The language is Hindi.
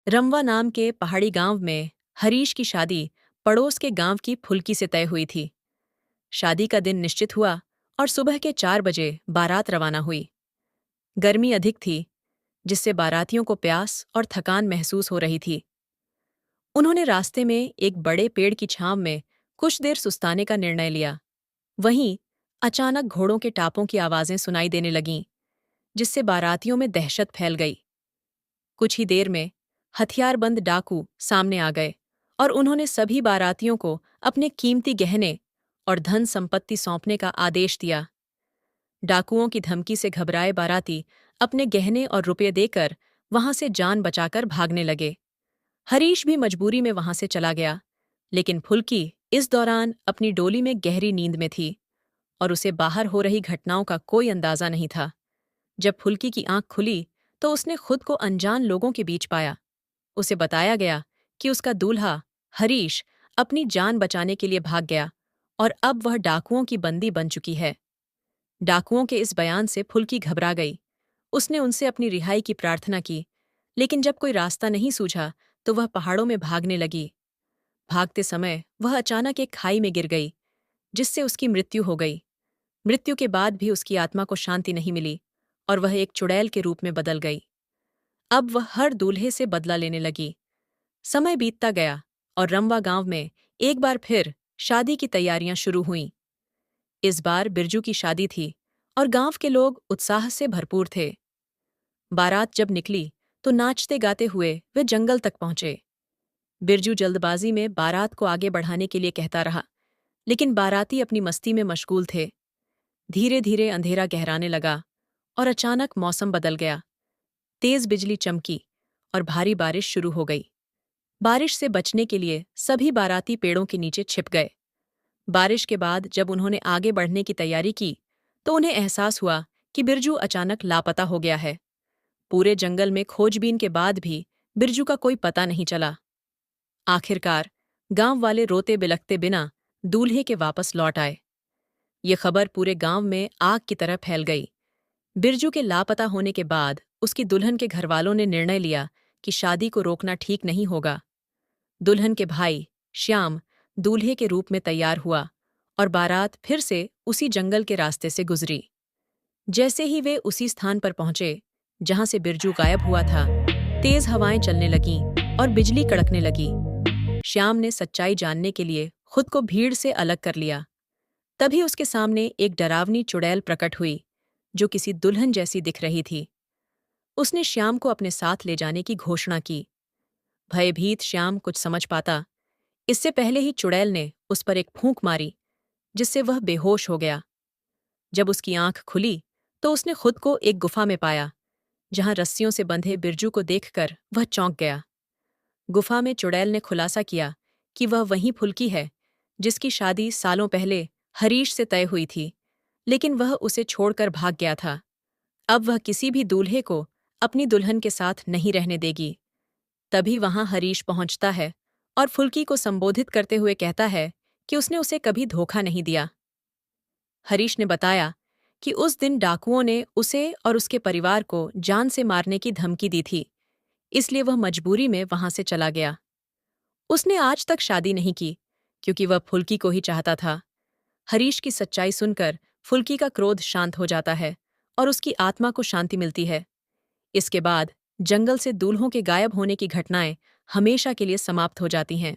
रमवा नाम के पहाड़ी गांव में हरीश की शादी पड़ोस के गांव की फुल्की से तय हुई थी। शादी का दिन निश्चित हुआ और सुबह के 4 बजे बारात रवाना हुई। गर्मी अधिक थी, जिससे बारातियों को प्यास और थकान महसूस हो रही थी। उन्होंने रास्ते में एक बड़े पेड़ की छांव में कुछ देर सुस्ताने का निर्णय लिया। वहीं अचानक घोड़ों के टापों की आवाजें सुनाई देने लगीं, जिससे बारातियों में दहशत फैल गई। कुछ ही देर में हथियारबंद डाकू सामने आ गए और उन्होंने सभी बारातियों को अपने कीमती गहने और धन संपत्ति सौंपने का आदेश दिया। डाकुओं की धमकी से घबराए बाराती अपने गहने और रुपये देकर वहां से जान बचाकर भागने लगे। हरीश भी मजबूरी में वहां से चला गया, लेकिन फुल्की इस दौरान अपनी डोली में गहरी नींद में थी और उसे बाहर हो रही घटनाओं का कोई अंदाजा नहीं था। जब फुल्की की आंख खुली तो उसने खुद को अनजान लोगों के बीच पाया। उसे बताया गया कि उसका दूल्हा हरीश अपनी जान बचाने के लिए भाग गया और अब वह डाकुओं की बंदी बन चुकी है। डाकुओं के इस बयान से फुल्की घबरा गई। उसने उनसे अपनी रिहाई की प्रार्थना की, लेकिन जब कोई रास्ता नहीं सूझा तो वह पहाड़ों में भागने लगी। भागते समय वह अचानक एक खाई में गिर गई, जिससे उसकी मृत्यु हो गई। मृत्यु के बाद भी उसकी आत्मा को शांति नहीं मिली और वह एक चुड़ैल के रूप में बदल गई। अब वह हर दूल्हे से बदला लेने लगी। समय बीतता गया और रमवा गांव में एक बार फिर शादी की तैयारियां शुरू हुईं। इस बार बिरजू की शादी थी और गांव के लोग उत्साह से भरपूर थे। बारात जब निकली तो नाचते गाते हुए वे जंगल तक पहुंचे। बिरजू जल्दबाजी में बारात को आगे बढ़ाने के लिए कहता रहा, लेकिन बाराती अपनी मस्ती में मशगूल थे। धीरे धीरे अंधेरा गहराने लगा और अचानक मौसम बदल गया। तेज बिजली चमकी और भारी बारिश शुरू हो गई। बारिश से बचने के लिए सभी बाराती पेड़ों के नीचे छिप गए। बारिश के बाद जब उन्होंने आगे बढ़ने की तैयारी की तो उन्हें एहसास हुआ कि बिरजू अचानक लापता हो गया है। पूरे जंगल में खोजबीन के बाद भी बिरजू का कोई पता नहीं चला। आखिरकार गांव वाले रोते बिलखते बिना दूल्हे के वापस लौट आए। ये खबर पूरे गांव में आग की तरह फैल गई। बिरजू के लापता होने के बाद उसकी दुल्हन के घरवालों ने निर्णय लिया कि शादी को रोकना ठीक नहीं होगा। दुल्हन के भाई श्याम दूल्हे के रूप में तैयार हुआ और बारात फिर से उसी जंगल के रास्ते से गुजरी। जैसे ही वे उसी स्थान पर पहुंचे जहां से बिरजू गायब हुआ था, तेज हवाएं चलने लगीं और बिजली कड़कने लगी। श्याम ने सच्चाई जानने के लिए खुद को भीड़ से अलग कर लिया। तभी उसके सामने एक डरावनी चुड़ैल प्रकट हुई, जो किसी दुल्हन जैसी दिख रही थी। उसने श्याम को अपने साथ ले जाने की घोषणा की। भयभीत श्याम कुछ समझ पाता, इससे पहले ही चुड़ैल ने उस पर एक फूंक मारी, जिससे वह बेहोश हो गया। जब उसकी आंख खुली तो उसने खुद को एक गुफा में पाया, जहां रस्सियों से बंधे बिरजू को देखकर वह चौंक गया। गुफा में चुड़ैल ने खुलासा किया कि वह वही फुल्की है जिसकी शादी सालों पहले हरीश से तय हुई थी, लेकिन वह उसे छोड़कर भाग गया था। अब वह किसी भी दूल्हे को अपनी दुल्हन के साथ नहीं रहने देगी। तभी वहां हरीश पहुंचता है और फुल्की को संबोधित करते हुए कहता है कि उसने उसे कभी धोखा नहीं दिया। हरीश ने बताया कि उस दिन डाकुओं ने उसे और उसके परिवार को जान से मारने की धमकी दी थी, इसलिए वह मजबूरी में वहां से चला गया। उसने आज तक शादी नहीं की, क्योंकि वह फुल्की को ही चाहता था। हरीश की सच्चाई सुनकर फुल्की का क्रोध शांत हो जाता है और उसकी आत्मा को शांति मिलती है। इसके बाद जंगल से दूल्हों के गायब होने की घटनाएं हमेशा के लिए समाप्त हो जाती हैं।